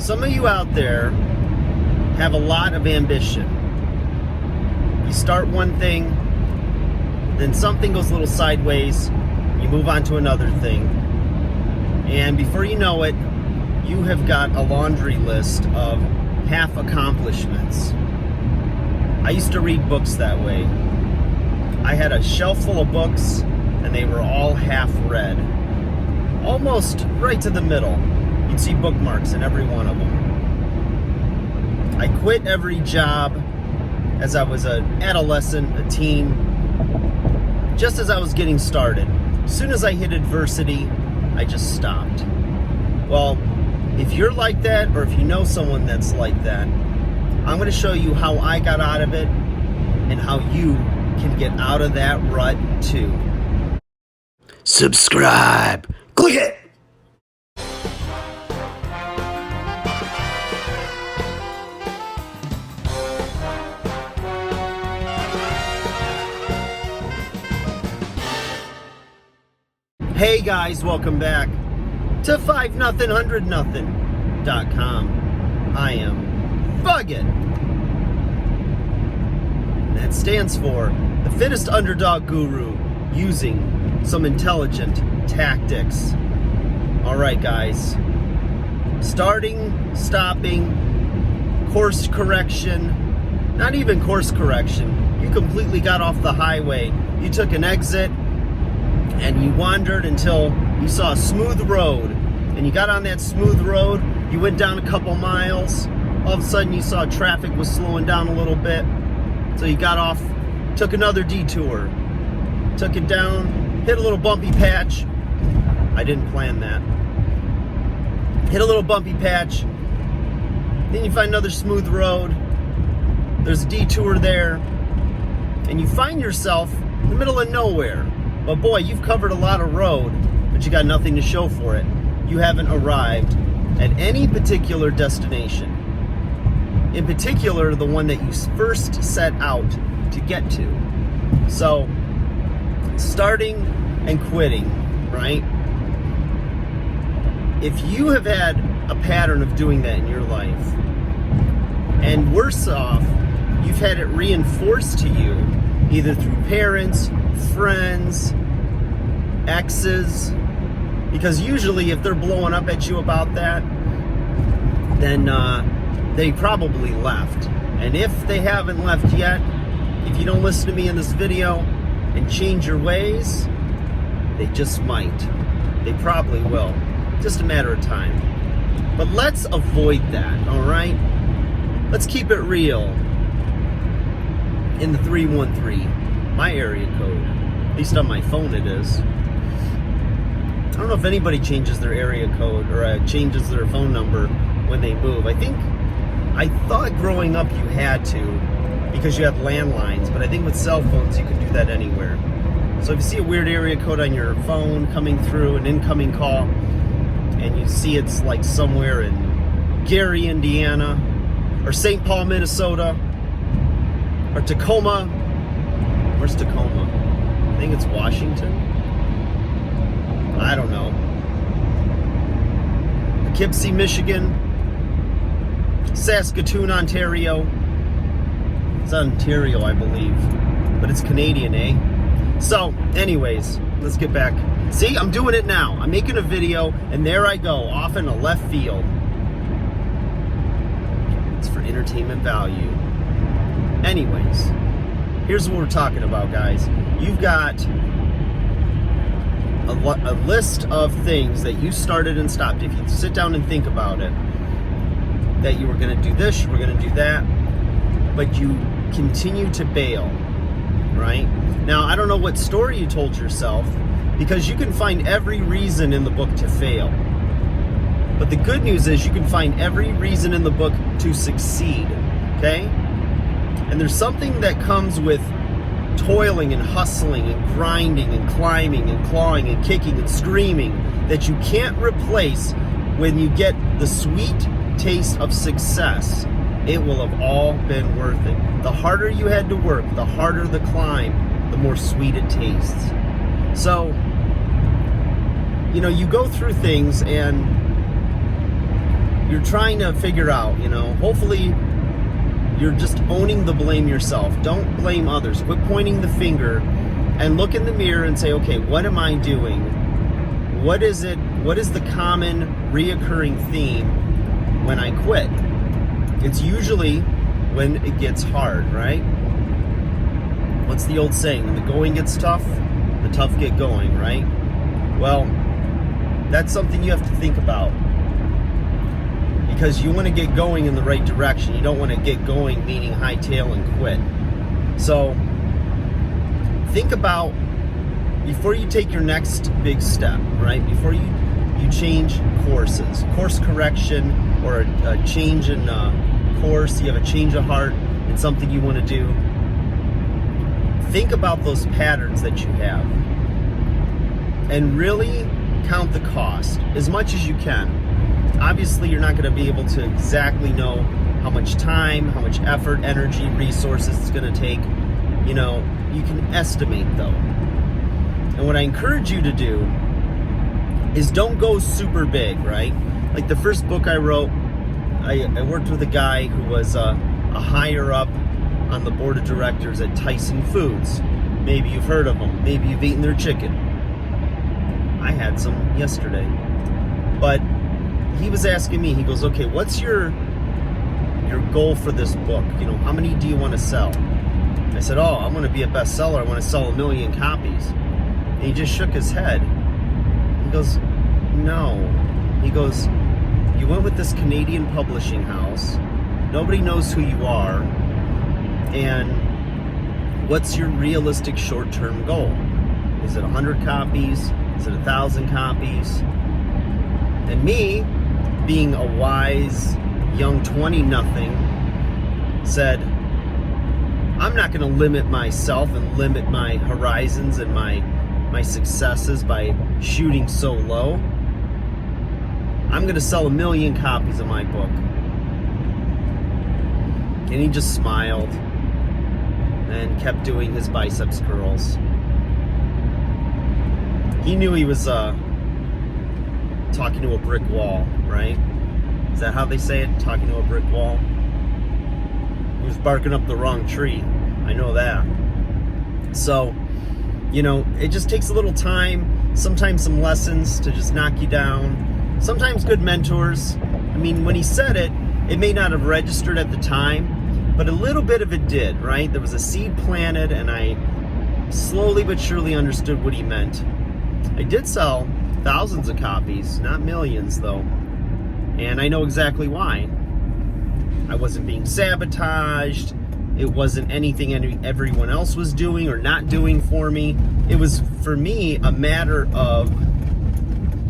Some of you out there have a lot of ambition. You start one thing, then something goes a little sideways, you move on to another thing, and before you know it, you have got a laundry list of half accomplishments. I used to read books that way. I had a shelf full of books, and they were all half read. Almost right to the middle. You'd see bookmarks in every one of them. I quit every job as I was an adolescent, a teen, just as I was getting started. As soon as I hit adversity, I just stopped. Well, if you're like that, or if you know someone that's like that, I'm going to show you how I got out of it and how you can get out of that rut too. Subscribe. Click it. Hey guys, welcome back to 5-0-100-0.com. I am Buggin'. That stands for the fittest underdog guru using some intelligent tactics. Alright guys, starting, stopping, course correction, not even course correction. You completely got off the highway. You took an exit and you wandered until you saw a smooth road, and you got on that smooth road, you went down a couple miles, all of a sudden you saw traffic was slowing down a little bit, so you got off, took another detour, took it down, hit a little bumpy patch. I didn't plan that. Hit a little bumpy patch, then you find another smooth road, there's a detour there, and you find yourself in the middle of nowhere. But boy, you've covered a lot of road, but you got nothing to show for it. You haven't arrived at any particular destination. In particular, the one that you first set out to get to. So, starting and quitting, right? If you have had a pattern of doing that in your life, and worse off, you've had it reinforced to you, either through parents, friends, exes, because usually if they're blowing up at you about that, then they probably left. And if they haven't left yet, if you don't listen to me in this video and change your ways, they just might. They probably will. Just a matter of time. But let's avoid that, all right? Let's keep it real. In the 313, my area code, at least on my phone it is. I don't know if anybody changes their area code or changes their phone number when they move. I thought growing up you had to because you had landlines, but I think with cell phones you can do that anywhere. So if you see a weird area code on your phone coming through an incoming call, and you see it's like somewhere in Gary, Indiana, or St. Paul, Minnesota, or Tacoma. Where's Tacoma? I think it's Washington. I don't know. Poughkeepsie, Michigan. Saskatoon, Ontario. It's Ontario, I believe. But it's Canadian, eh? So, anyways, let's get back. See, I'm doing it now. I'm making a video, and there I go, off in a left field. It's for entertainment value. Anyways, here's what we're talking about, guys. You've got a list of things that you started and stopped. If you sit down and think about it, that you were going to do this, you were going to do that, but you continue to bail, right? Now, I don't know what story you told yourself, because you can find every reason in the book to fail. But the good news is you can find every reason in the book to succeed, okay? And there's something that comes with toiling and hustling and grinding and climbing and clawing and kicking and screaming that you can't replace when you get the sweet taste of success. It will have all been worth it. The harder you had to work, the harder the climb, the more sweet it tastes. So, you know, you go through things and you're trying to figure out, hopefully you're just owning the blame yourself. Don't blame others. Quit pointing the finger and look in the mirror and say, okay, what am I doing? What is it? What is the common reoccurring theme when I quit? It's usually when it gets hard, right? What's the old saying? When the going gets tough, the tough get going, right? Well, that's something you have to think about, because you want to get going in the right direction. You don't want to get going meaning hightail and quit. So think about, before you take your next big step, right? Before you change courses, course correction, or a change in course, you have a change of heart in something you want to do. Think about those patterns that you have and really count the cost as much as you can. Obviously, you're not going to be able to exactly know how much time, how much effort, energy, resources it's going to take. You can estimate though. And what I encourage you to do is don't go super big, right? Like the first book I wrote, I worked with a guy who was a higher up on the board of directors at Tyson Foods. Maybe you've heard of them. Maybe you've eaten their chicken. I had some yesterday. But he was asking me, he goes, okay, what's your goal for this book? How many do you want to sell? I said, oh, I want to be a bestseller. I want to sell 1 million copies. And he just shook his head. He goes, no. He goes, you went with this Canadian publishing house. Nobody knows who you are. And what's your realistic short-term goal? Is it 100 copies? Is it 1,000 copies? And me, being a wise young 20-nothing, said, I'm not going to limit myself and limit my horizons and my successes by shooting so low. I'm going to sell 1 million copies of my book. And he just smiled and kept doing his biceps curls. He knew he was talking to a brick wall, right? Is that how they say it? Talking to a brick wall? He was barking up the wrong tree. I know that. So, it just takes a little time, sometimes some lessons to just knock you down. Sometimes good mentors. I mean, when he said it, it may not have registered at the time, but a little bit of it did, right? There was a seed planted, and I slowly but surely understood what he meant. I did sell thousands of copies, not millions though. And I know exactly why. I wasn't being sabotaged. It wasn't anything everyone else was doing or not doing for me. It was, for me, a matter of...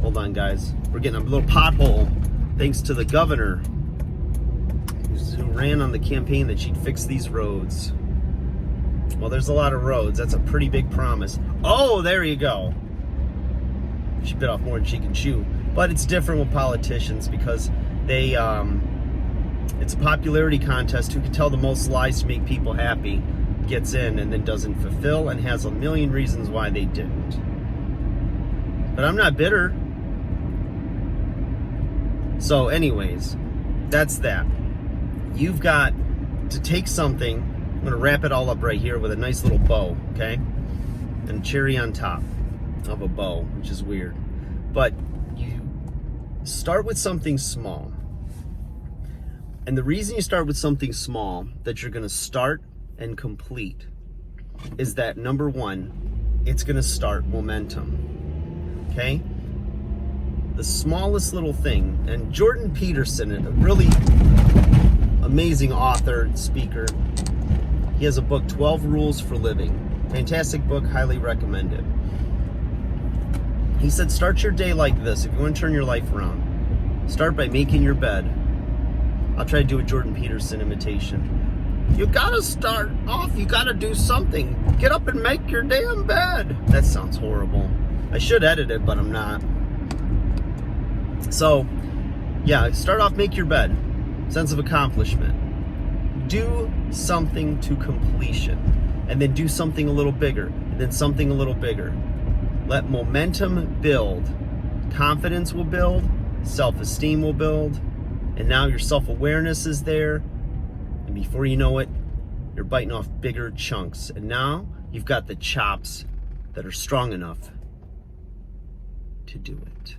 Hold on, guys. We're getting a little pothole thanks to the governor who ran on the campaign that she'd fix these roads. Well, there's a lot of roads. That's a pretty big promise. Oh, there you go. She bit off more than she can chew. But it's different with politicians because they... it's a popularity contest. Who can tell the most lies to make people happy gets in and then doesn't fulfill and has a million reasons why they didn't. But I'm not bitter. So anyways, that's that. You've got to take something. I'm going to wrap it all up right here with a nice little bow, okay? And a cherry on top of a bow, which is weird. But you start with something small. And the reason you start with something small that you're going to start and complete is that, number one, it's going to start momentum. Okay? The smallest little thing. And Jordan Peterson, a really amazing author and speaker, he has a book, 12 Rules for Living. Fantastic book, highly recommend it. He said, start your day like this. If you want to turn your life around, start by making your bed. I'll try to do a Jordan Peterson imitation. You gotta start off, you gotta do something. Get up and make your damn bed. That sounds horrible. I should edit it, but I'm not. So, yeah, start off, make your bed. Sense of accomplishment. Do something to completion. And then do something a little bigger. And then something a little bigger. Let momentum build. Confidence will build. Self-esteem will build. And now your self-awareness is there, and before you know it, you're biting off bigger chunks. And now you've got the chops that are strong enough to do it.